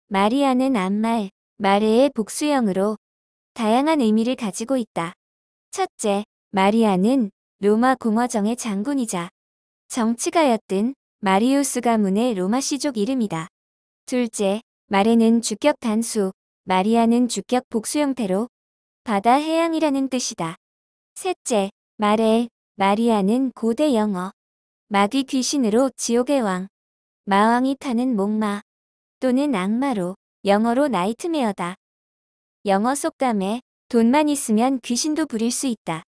마리아는 암말, 마레의 복수형으로 다양한 의미를 가지고 있다. 첫째, 마리아는 로마 공화정의 장군이자 정치가였던 마리우스 가문의 로마시족 이름이다. 둘째, 마레는 주격 단수, 마리아는 주격 복수 형태로 바다 해양이라는 뜻이다. 셋째, 마레, 마리아는 고대 영어, 마귀 귀신으로 지옥의 왕, 마왕이 타는 목마 또는 악마로 영어로 나이트메어다. 영어 속담에 돈만 있으면 귀신도 부릴 수 있다.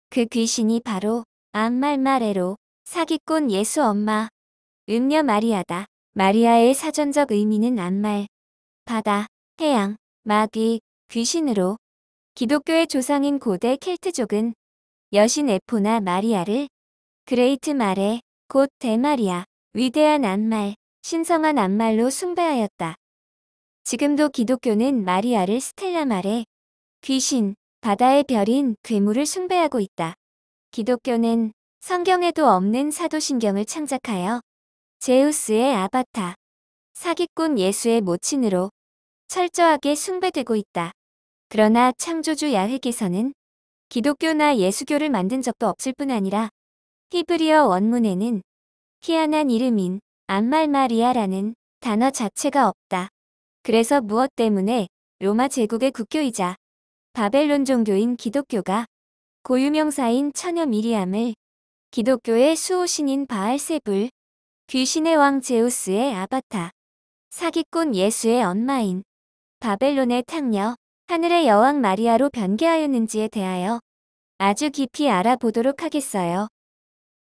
그 귀신이 바로 암말 마레로 사기꾼 예수 엄마, 음녀 마리아다. 마리아의 사전적 의미는 암말, 바다, 해양, 마귀, 귀신으로 기독교의 조상인 고대 켈트족은 여신 에포나 마리아를 그레이트 마레, 곧 대마리아, 위대한 암말, 신성한 암말로 숭배하였다. 지금도 기독교는 마리아를 스텔라 마레, 귀신, 바다의 별인 괴물을 숭배하고 있다. 기독교는 성경에도 없는 사도신경을 창작하여 제우스의 아바타, 사기꾼 예수의 모친으로 철저하게 숭배되고 있다. 그러나 창조주 야훼께서는 기독교나 예수교를 만든 적도 없을 뿐 아니라 히브리어 원문에는 희한한 이름인 암말 마리아라는 단어 자체가 없다. 그래서 무엇 때문에 로마 제국의 국교이자 바벨론 종교인 기독교가 고유명사인 처녀 미리암을 기독교의 수호신인 바알세불, 귀신의 왕 제우스의 아바타, 사기꾼 예수의 엄마인 바벨론의 탕녀, 하늘의 여왕 마리아로 변개하였는지에 대하여 아주 깊이 알아보도록 하겠어요.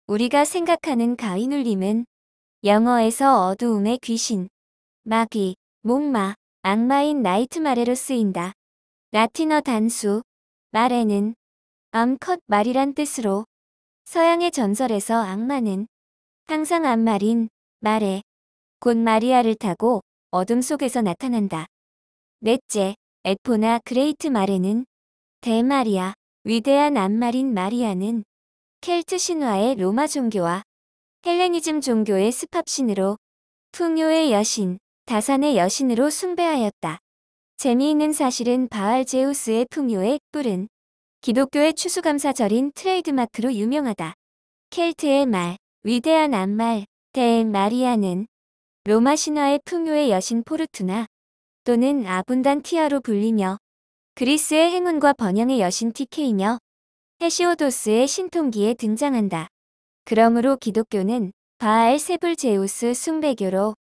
우리가 생각하는 가위눌림은 영어에서 어두움의 귀신, 마귀, 목마, 악마인 나이트마레로 쓰인다. 라틴어 단수, 마레는 암컷 말이란 뜻으로 서양의 전설에서 악마는 항상 암말인 마레, 곧 마리아를 타고 어둠 속에서 나타난다. 넷째, 에포나 그레이트 마레는 대마리아, 위대한 암말인 마리아는 켈트 신화의 로마 종교와 헬레니즘 종교의 스팝신으로 풍요의 여신, 다산의 여신으로 숭배하였다. 재미있는 사실은 바알 제우스의 풍요의 뿔은 기독교의 추수감사절인 트레이드마크로 유명하다. 켈트의 말, 위대한 암말, 대마리아는 로마 신화의 풍요의 여신 포르투나 또는 아분단티아로 불리며 그리스의 행운과 번영의 여신 티케이며 헤시오도스의 신통기에 등장한다. 그러므로 기독교는 바알 세불 제우스 숭배교로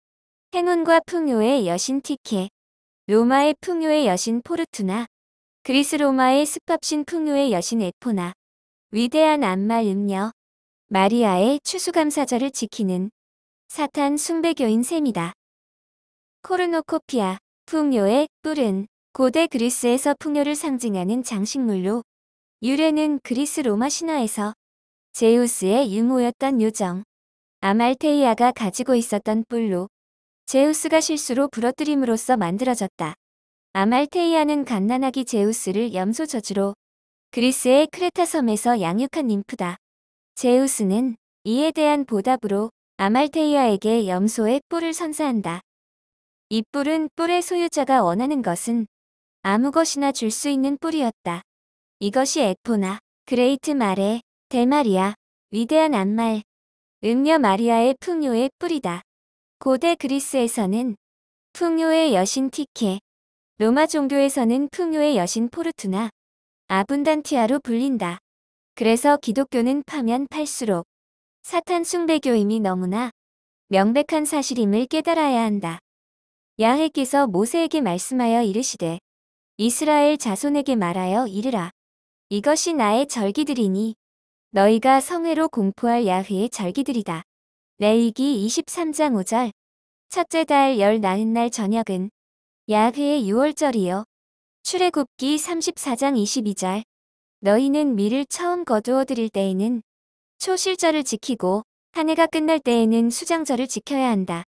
행운과 풍요의 여신 티케, 로마의 풍요의 여신 포르투나, 그리스 로마의 스팝신 풍요의 여신 에포나, 위대한 암말 음녀, 마리아의 추수감사절을 지키는 사탄 숭배교인 셈이다. 코르노코피아, 풍요의 뿔은 고대 그리스에서 풍요를 상징하는 장식물로 유래는 그리스 로마 신화에서 제우스의 유모였던 요정 아말테이아가 가지고 있었던 뿔로 제우스가 실수로 부러뜨림으로써 만들어졌다. 아말테이아는 갓난아기 제우스를 염소 저주로 그리스의 크레타 섬에서 양육한 ним프다. 제우스는 이에 대한 보답으로 아말테이아에게 염소의 뿔을 선사한다. 이 뿔은 뿔의 소유자가 원하는 것은 아무 것이나 줄 수 있는 뿔이었다. 이것이 에포나, 그레이트 마레, 대마리아, 위대한 암말, 음녀 마리아의 풍요의 뿔이다. 고대 그리스에서는 풍요의 여신 티케, 로마 종교에서는 풍요의 여신 포르투나, 아분단티아로 불린다. 그래서 기독교는 파면 팔수록 사탄 숭배교임이 너무나 명백한 사실임을 깨달아야 한다. 야훼께서 모세에게 말씀하여 이르시되 이스라엘 자손에게 말하여 이르라. 이것이 나의 절기들이니 너희가 성회로 공포할 야훼의 절기들이다. 레위기 23장 5절. 첫째 달 열 나흔 날 저녁은 야훼의 유월절이요. 출애굽기 34장 22절. 너희는 밀을 처음 거두어 드릴 때에는 초실절을 지키고 한 해가 끝날 때에는 수장절을 지켜야 한다.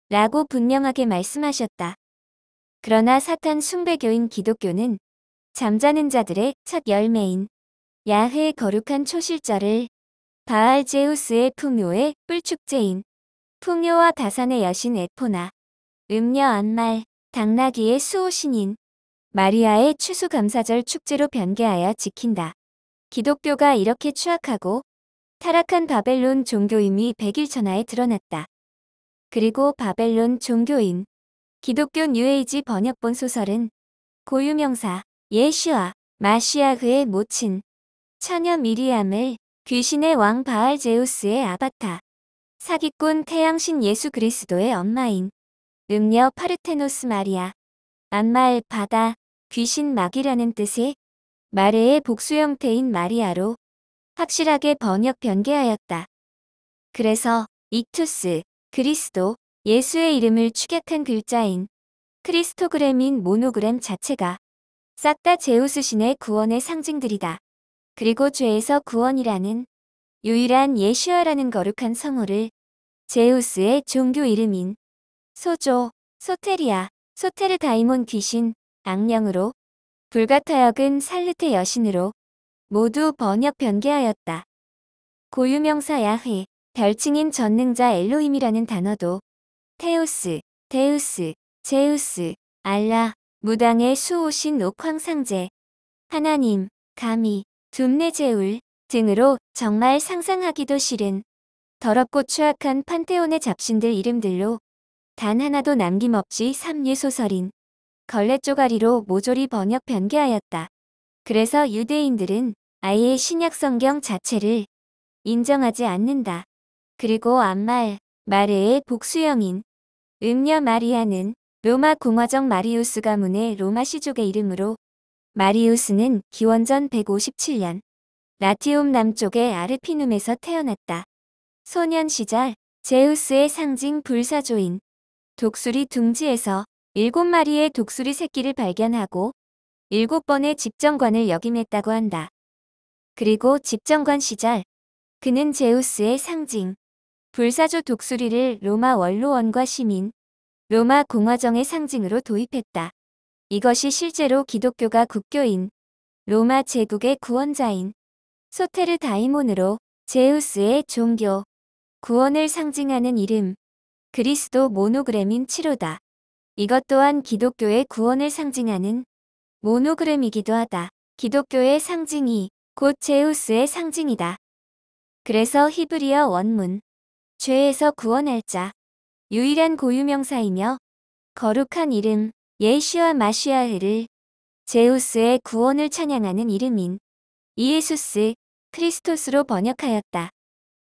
라고 분명하게 말씀하셨다. 그러나 사탄 숭배교인 기독교는 잠자는 자들의 첫 열매인 야훼의 거룩한 초실절을 바알 제우스의 풍요의 뿔축제인 풍요와 다산의 여신 에포나, 음녀 암말, 당나귀의 수호신인 마리아의 추수감사절 축제로 변개하여 지킨다. 기독교가 이렇게 추악하고 타락한 바벨론 종교임이 백일천하에 드러났다. 그리고 바벨론 종교인 기독교 뉴에이지 번역본 소설은 고유명사 예슈아 마시아흐의 모친 처녀 미리암을 귀신의 왕 바알 제우스의 아바타 사기꾼 태양신 예수 그리스도의 엄마인 음녀 파르테노스 마리아 암말 바다 귀신 마귀라는 뜻의 마레의 복수 형태인 마리아로 확실하게 번역 변개하였다. 그래서 익투스 그리스도 예수의 이름을 축약한 글자인 크리스토그램인 모노그램 자체가 싹 다 제우스 신의 구원의 상징들이다. 그리고 죄에서 구원이라는 유일한 예슈아라는 거룩한 성호를 제우스의 종교 이름인 소조, 소테리아, 소테르 다이몬 귀신, 악령으로 불가타역은 살르테 여신으로 모두 번역 변개하였다. 고유명사 야훼, 별칭인 전능자 엘로힘이라는 단어도 테우스, 데우스, 제우스, 알라, 무당의 수호신 옥황상제, 하나님, 가미, 둠네제울 등으로 정말 상상하기도 싫은 더럽고 추악한 판테온의 잡신들 이름들로 단 하나도 남김없이 삼류소설인 걸레쪼가리로 모조리 번역 변개하였다. 그래서 유대인들은 아예 신약성경 자체를 인정하지 않는다. 그리고 암말, 마레의 복수형인 음녀 마리아는 로마 공화정 마리우스 가문의 로마 시족의 이름으로 마리우스는 기원전 157년 라티움 남쪽의 아르피눔에서 태어났다. 소년 시절 제우스의 상징 불사조인 독수리 둥지에서 7마리의 독수리 새끼를 발견하고 7번의 집정관을 역임했다고 한다. 그리고 집정관 시절 그는 제우스의 상징 불사조 독수리를 로마 원로원과 시민 로마 공화정의 상징으로 도입했다. 이것이 실제로 기독교가 국교인 로마 제국의 구원자인 소테르 다이몬으로 제우스의 종교 구원을 상징하는 이름 그리스도 모노그램인 치로다. 이것 또한 기독교의 구원을 상징하는 모노그램이기도 하다. 기독교의 상징이 곧 제우스의 상징이다. 그래서 히브리어 원문 죄에서 구원할 자 유일한 고유명사이며 거룩한 이름 예슈아 마시아흐를 제우스의 구원을 찬양하는 이름인 이에수스 크리스토스로 번역하였다.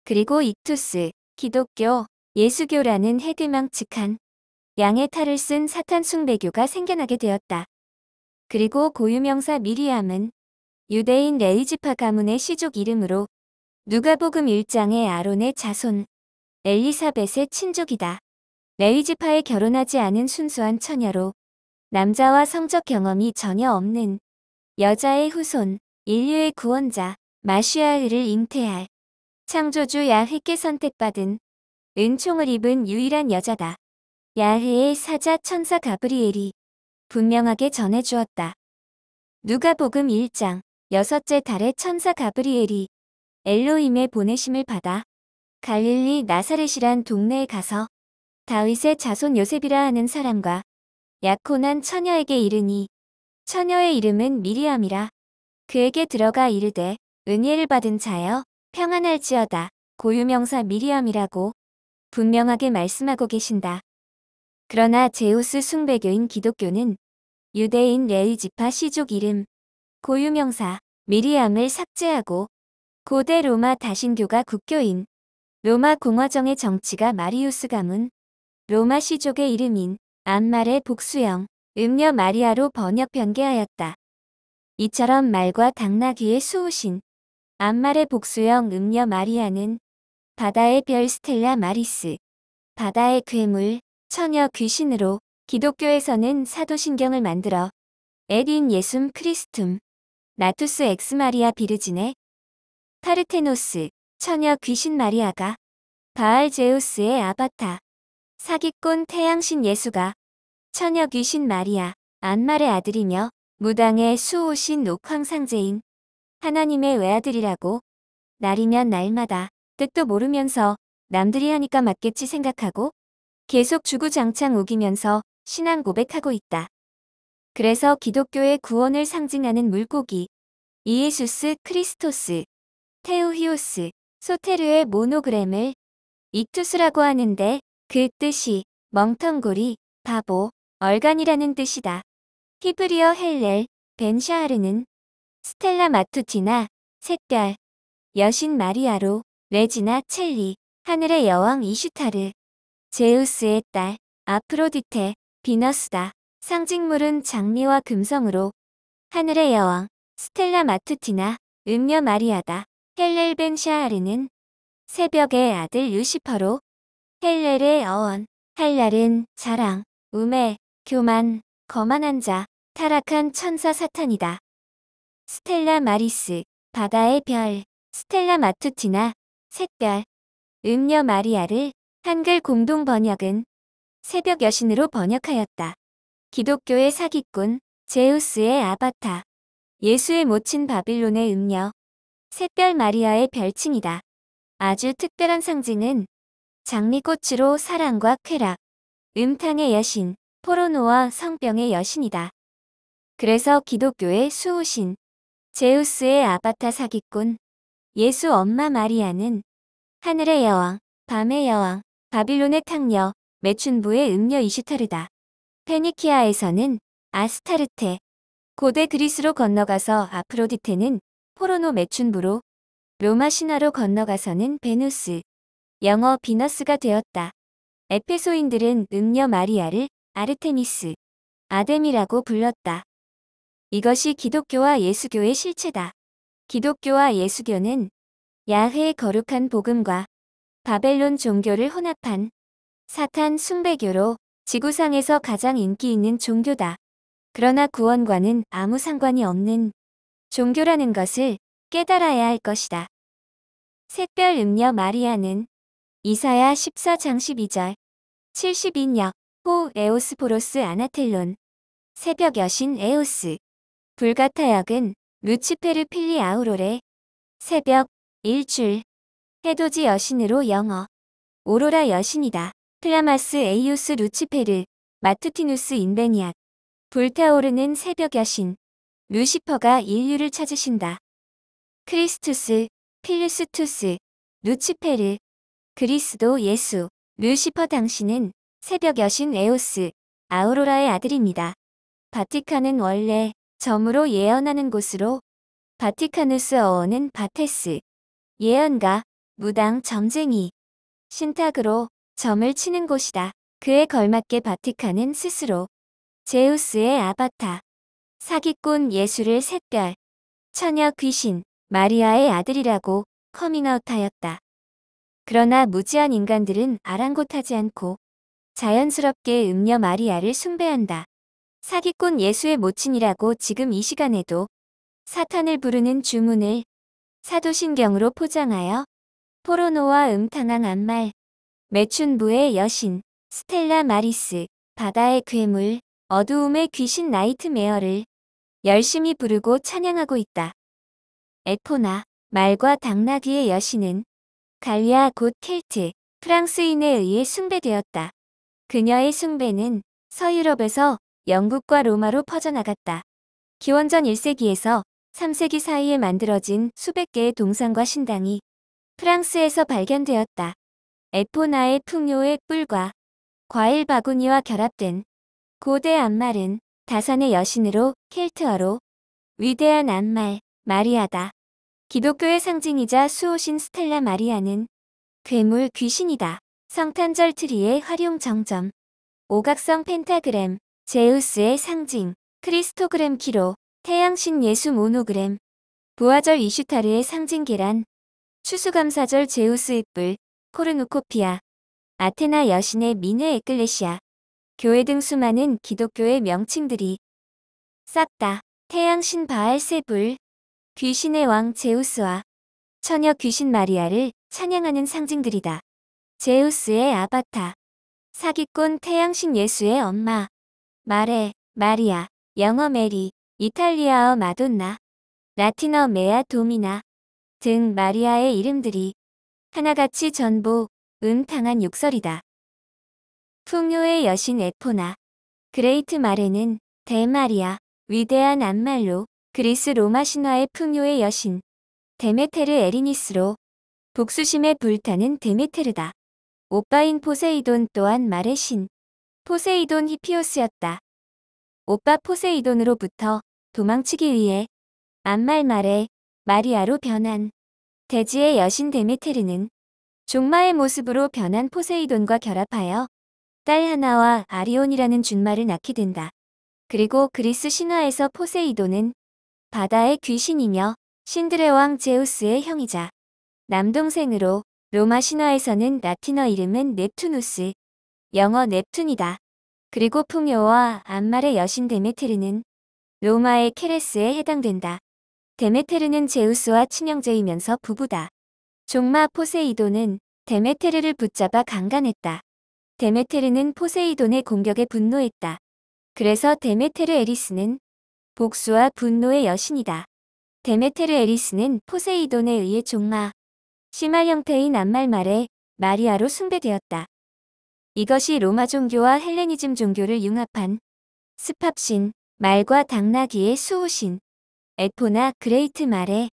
그리고 익투스 기독교 예수교라는 헤드망측한 양의 탈을 쓴 사탄 숭배교가 생겨나게 되었다. 그리고 고유명사 미리암은 유대인 레위지파 가문의 시족 이름으로 누가복음 1장의 아론의 자손 엘리사벳의 친족이다. 레위지파에 결혼하지 않은 순수한 처녀로 남자와 성적 경험이 전혀 없는 여자의 후손 인류의 구원자 마시아흐를 잉태할 창조주 야훼께 선택받은 은총을 입은 유일한 여자다. 야훼의 사자 천사 가브리엘이 분명하게 전해주었다. 누가복음 1장 6째 달에 천사 가브리엘이 엘로힘의 보내심을 받아 갈릴리 나사렛이란 동네에 가서 다윗의 자손 요셉이라 하는 사람과 약혼한 처녀에게 이르니 처녀의 이름은 미리암이라. 그에게 들어가 이르되 은혜를 받은 자여 평안할지어다. 고유명사 미리암이라고 분명하게 말씀하고 계신다. 그러나 제우스 숭배교인 기독교는 유대인 레위지파 시족 이름 고유명사 미리암을 삭제하고 고대 로마 다신교가 국교인 로마 공화정의 정치가 마리우스 가문 로마 시족의 이름인 암말의 복수형 음녀 마리아로 번역 변개하였다. 이처럼 말과 당나귀의 수호신 암말의 복수형 음녀 마리아는 바다의 별 스텔라 마리스 바다의 괴물 처녀 귀신으로 기독교에서는 사도신경을 만들어 에딘 예숨 크리스툼 나투스 엑스 마리아 비르지네 파르테노스 처녀 귀신 마리아가 바알 제우스의 아바타 사기꾼 태양신 예수가 처녀 귀신 마리아 암말의 아들이며 무당의 수호신 옥황상제인 하나님의 외아들이라고 날이면 날마다 뜻도 모르면서 남들이 하니까 맞겠지 생각하고 계속 주구장창 우기면서 신앙 고백하고 있다. 그래서 기독교의 구원을 상징하는 물고기, 이에수스 크리스토스, 테우히오스, 소테르의 모노그램을 익투스라고 하는데 그 뜻이 멍텅구리, 바보, 얼간이라는 뜻이다. 히브리어 헬렐, 벤샤하르는 스텔라 마투티나, 샛별, 여신 마리아로, 레지나 첼리, 하늘의 여왕 이슈타르, 제우스의 딸, 아프로디테, 비너스다. 상징물은 장미와 금성으로 하늘의 여왕, 스텔라 마투티나, 음녀 마리아다. 헬렐 벤샤하르는 새벽의 아들 루시퍼로 헬렐의 어원, 할랄은 자랑, 우매, 교만, 거만한 자, 타락한 천사 사탄이다. 스텔라 마리스, 바다의 별, 스텔라 마투티나, 샛별, 음녀 마리아를 한글 공동 번역은 새벽 여신으로 번역하였다. 기독교의 사기꾼, 제우스의 아바타, 예수의 모친 바빌론의 음녀, 샛별 마리아의 별칭이다. 아주 특별한 상징은 장미꽃으로 사랑과 쾌락, 음탕의 여신, 포르노와 성병의 여신이다. 그래서 기독교의 수호신, 제우스의 아바타 사기꾼, 예수 엄마 마리아는 하늘의 여왕, 밤의 여왕, 바빌론의 탕녀, 매춘부의 음녀 이슈타르다. 페니키아에서는 아스타르테, 고대 그리스로 건너가서 아프로디테는 포르노 매춘부로, 로마 신화로 건너가서는 베누스, 영어 비너스가 되었다. 에페소인들은 음녀 마리아를 아르테미스, 아뎀이라고 불렀다. 이것이 기독교와 예수교의 실체다. 기독교와 예수교는 야훼의 거룩한 복음과 바벨론 종교를 혼합한 사탄 숭배교로 지구상에서 가장 인기 있는 종교다. 그러나 구원과는 아무 상관이 없는 종교라는 것을 깨달아야 할 것이다. 샛별 음녀 마리아는 이사야 14장 12절, 72역, 호 에오스포로스 아나텔론, 새벽 여신 에오스, 불가타역은 루치페르 필리 아우로레, 새벽, 일출, 해돋이 여신으로 영어, 오로라 여신이다. 플라마스 에이우스 루치페르, 마투티누스 인베니앗, 불타오르는 새벽 여신, 루시퍼가 인류를 찾으신다. 크리스투스, 필루스투스, 루치페르, 그리스도 예수, 루시퍼 당신은 새벽 여신 에오스, 아우로라의 아들입니다. 바티칸은 원래 점으로 예언하는 곳으로 바티카누스 어원은 바테스, 예언가, 무당 점쟁이, 신탁으로 점을 치는 곳이다. 그에 걸맞게 바티칸은 스스로 제우스의 아바타, 사기꾼 예수를 샛별, 처녀 귀신, 마리아의 아들이라고 커밍아웃하였다. 그러나 무지한 인간들은 아랑곳하지 않고 자연스럽게 음녀 마리아를 숭배한다. 사기꾼 예수의 모친이라고 지금 이 시간에도 사탄을 부르는 주문을 사도신경으로 포장하여 포르노와 음탕한 암말, 매춘부의 여신, 스텔라 마리스, 바다의 괴물, 어두움의 귀신 나이트메어를 열심히 부르고 찬양하고 있다. 에포나, 말과 당나귀의 여신은 갈리아 곧 켈트, 프랑스인에 의해 숭배되었다. 그녀의 숭배는 서유럽에서 영국과 로마로 퍼져나갔다. 기원전 1세기에서 3세기 사이에 만들어진 수백 개의 동상과 신당이 프랑스에서 발견되었다. 에포나의 풍요의 뿔과 과일 바구니와 결합된 고대 암말은 다산의 여신으로 켈트어로 위대한 암말, 마리아다. 기독교의 상징이자 수호신 스텔라 마리아는 괴물 귀신이다. 성탄절 트리의 활용 정점, 오각성 펜타그램, 제우스의 상징, 크리스토그램 키로, 태양신 예수 모노그램, 부화절 이슈타르의 상징 계란, 추수감사절 제우스의 뿔, 코르누코피아, 아테나 여신의 미네 에클레시아, 교회 등 수많은 기독교의 명칭들이 싹 다 태양신 바알세불, 귀신의 왕 제우스와 처녀 귀신 마리아를 찬양하는 상징들이다. 제우스의 아바타, 사기꾼 태양신 예수의 엄마, 마레, 마리아, 영어 메리, 이탈리아어 마돈나, 라틴어 메아 도미나 등 마리아의 이름들이 하나같이 전부 음탕한 욕설이다. 풍요의 여신 에포나, 그레이트 마레는 대마리아, 위대한 안말로, 그리스 로마 신화의 풍요의 여신, 데메테르 에리니스로, 복수심에 불타는 데메테르다. 오빠인 포세이돈 또한 말의 신, 포세이돈 히피오스였다. 오빠 포세이돈으로부터 도망치기 위해 안말 말에 마리아로 변한 대지의 여신 데메테르는 종마의 모습으로 변한 포세이돈과 결합하여 딸 하나와 아리온이라는 준말을 낳게 된다. 그리고 그리스 신화에서 포세이돈은 바다의 귀신이며 신들의 왕 제우스의 형이자 남동생으로, 로마 신화에서는 라틴어 이름은 넵투누스, 영어 넵툰이다. 그리고 풍요와 안말의 여신 데메테르는 로마의 케레스에 해당된다. 데메테르는 제우스와 친형제이면서 부부다. 종마 포세이돈은 데메테르를 붙잡아 강간했다. 데메테르는 포세이돈의 공격에 분노했다. 그래서 데메테르 에리스는 복수와 분노의 여신이다. 데메테르 에리스는 포세이돈에 의해 종마, 심할 형태인 안말 말에 마리아로 숭배되었다. 이것이 로마 종교와 헬레니즘 종교를 융합한 스팝신, 말과 당나귀의 수호신, 에포나 그레이트 말의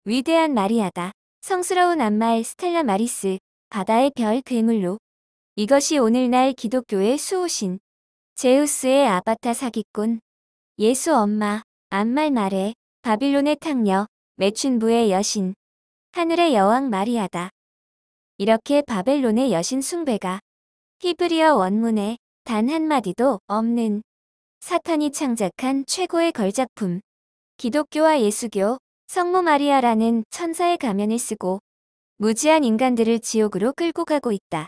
위대한 마리아다. 성스러운 안말 스텔라 마리스, 바다의 별 괴물로. 이것이 오늘날 기독교의 수호신, 제우스의 아바타 사기꾼, 예수 엄마, 안말 말의 바빌론의 탕녀, 매춘부의 여신, 하늘의 여왕 마리아다. 이렇게 바벨론의 여신 숭배가 히브리어 원문에 단 한마디도 없는 사탄이 창작한 최고의 걸작품, 기독교와 예수교, 성모 마리아라는 천사의 가면을 쓰고 무지한 인간들을 지옥으로 끌고 가고 있다.